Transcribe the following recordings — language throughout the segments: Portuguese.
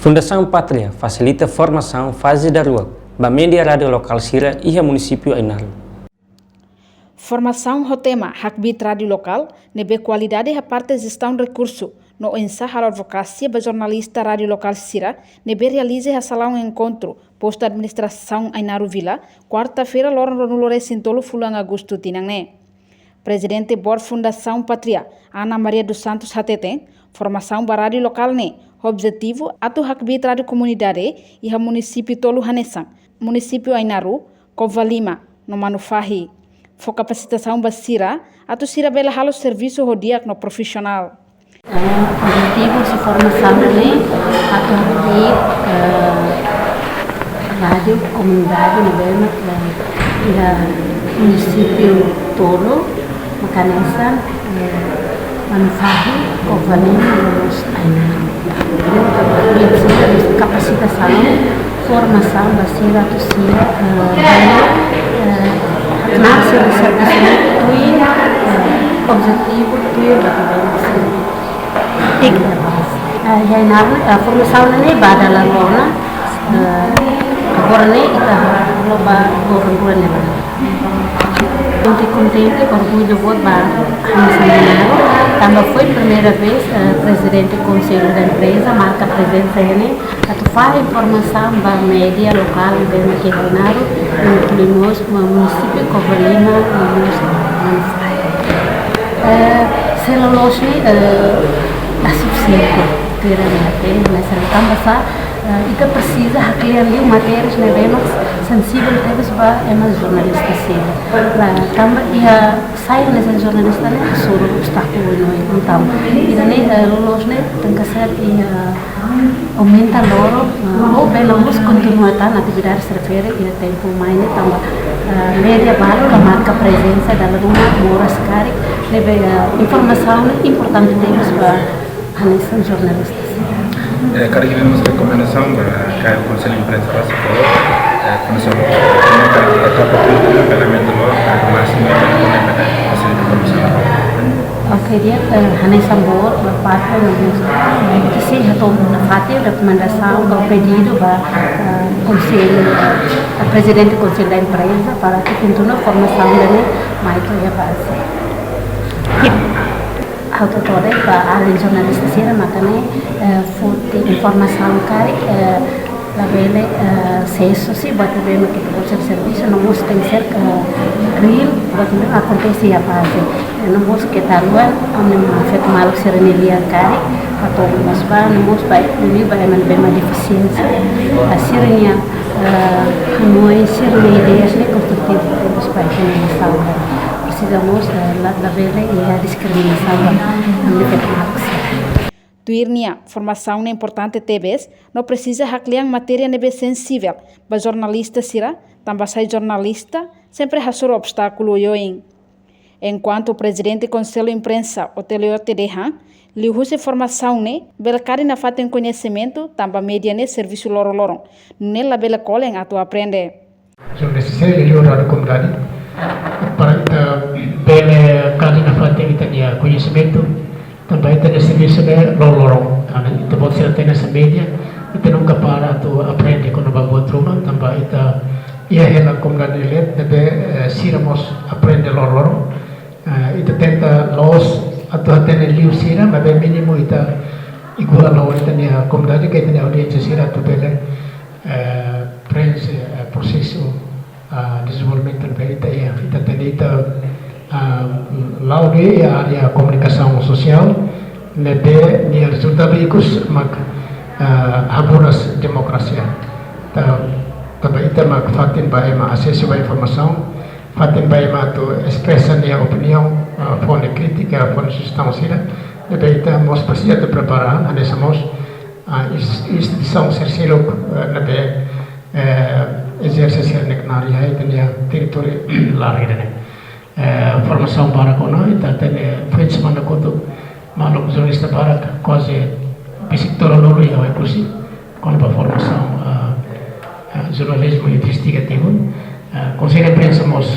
Fundação Pátria facilita formação fase da rua, ba mídia rádio local Sira e a município Ainaru. Formação o tema Hakbit Rádio Local, nebe qualidade a parte gestão de recurso, no ensaio a advocacia ba jornalista Rádio Local Sira, nebe realize a salão encontro, posto de administração Ainaru Vila, quarta-feira, Loran Ronulore Sintolo Fulang Agosto Tinangne. Presidente Bor Fundação Pátria, Ana Maria dos Santos Hateten, formação ba rádio local ne, objetivo atu Hakbit Rádio Comunidade e a município Tolu Hanesang, município Ainaru, Kovalima, no Manufahi. For capacitação basira, atu sira bela halo serviço rodiak no profissional. Objetivo de formação ali, atu Hakbit rádio comunidade no Bema e município Tolu, Makanesa, Manufahi, Kovalima, nos Ainaru. Capacitação, formação basira atu sira nasce o serviço objetivo a formação ini pada lalona agora nem kita loba gorong contente orgulho buat também foi primeira vez presidente do conselho da empresa marca presença ele atau faz informação para média local bem aqui em Ainaru incluímos o município Kovalima selolosnya suficiente terangnya nessa tambah kita precisa haklian liu matérias nevenos sensível teves ba emas jornalista sila tambah ia saya nessa jornalista ne suruh obstáculo no então ida ne lolosnya tengkasar ia aumenta loro ou bela mus continuação atividade se refere ia tempo mais ne tambah media baru la marca presença da rumah mora sekali lebe informação importante teves ba nessa jornalista. Kali ini mas rekomendasi para Conselho de Imprensa Básico, Comissão Técnica da Copa, Parlamento Local, Máximo para facilitar a formação. Oke, dia Hane Sambor, Bapak Kisih atau Fatih rekomendasi ke pedido ba Conselho, Presidente do Conselho da Empresa para que continue formação dele, mas itu ya base. Autotore ba ahli jornalista sira makanya futi informação kari labele sesso si batu bema kita bolsa serviço não mos tem ser real batu acontece apa sih não mos kita luar amne mafet maluk serenelia kari atau mas ba não mos ba ini ba eman bema deficiência asirnya noi sernelia sne konstruktif mos ba ini saudara precisamos la vela e a discriminação Tuirnia, formação é importante TVs, não precisa haclear matéria nebe sensível, ba jornalista sira, também sai jornalista, sempre hasur obstáculo yoin. Enquanto o presidente do Conselho de Imprensa, Otelio Tedehan, liu-se formação ne, bela cari na fatem conhecimento, também média ne serviço loro-loron, nela bela colen a tu aprende. So necessário melhorar a comunidade. Para kita bela kali na fatem kita dia conhecimento também tem serviço de lorong kita pode ser até nessa média kita nunca para tu aprende quando vai buat rumah também kita ia hela comunidade let debe siramos aprende lorong kita tenta los atau até liu sira mas bem mínimo kita igual lawan tanya comunidade que tanya audiência sira tu bela processo desenvolvimento kita ia kita tenta laude a área comunicação social nebe ni resultado ikus mak haburas demokrasia também kita mak fatin bae ma acesso a informação fatin bae ma tu expressa nia opinião fone crítica fone sugestão sira nebe kita mos precisa de preparar anessa mos instituição sercelo nebe exercício na área e território larga formação para kono ita tene fez mana koto maluk jornalista para quase sector lolo ya inclusive com a formação jornalismo investigativo Conselho de Imprensa mos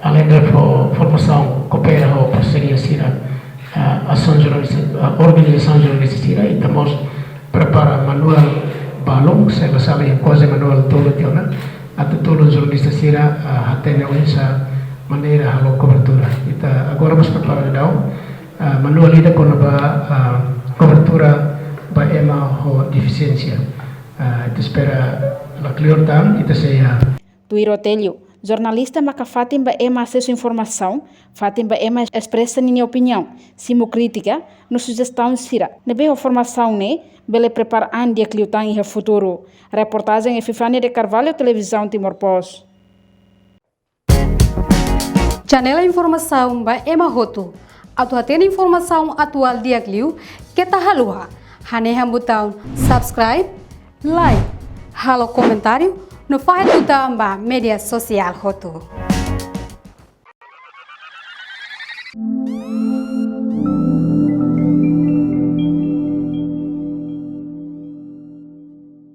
além da formação coopera ou parceria sira ação jornalista organização jornalista sira e estamos prepara manual balong saya bersama yang kuasa manual tolo tiona atau tolo jurnalista sira hatena sa maneira halo cobertura kita agora vamos preparar dao manual ida con ba cobertura ba ema ho deficiência itu espera la cliortam ita saya Tuiro Telio, jornalista maca Fátima ema acesso à informação, Fátima ema expressa minha opinião, simo crítica, no sugestão sira. Nebe a formação né, bele prepara andi a cliotan e futuro. Reportagem é Fifania de Carvalho, televisão Timor-Post. Janela informação ba ema roto. Atu atena informação atual dia clio, que tá halua. Haneha botão subscribe, like, halo comentário, no faz botão ba media social roto.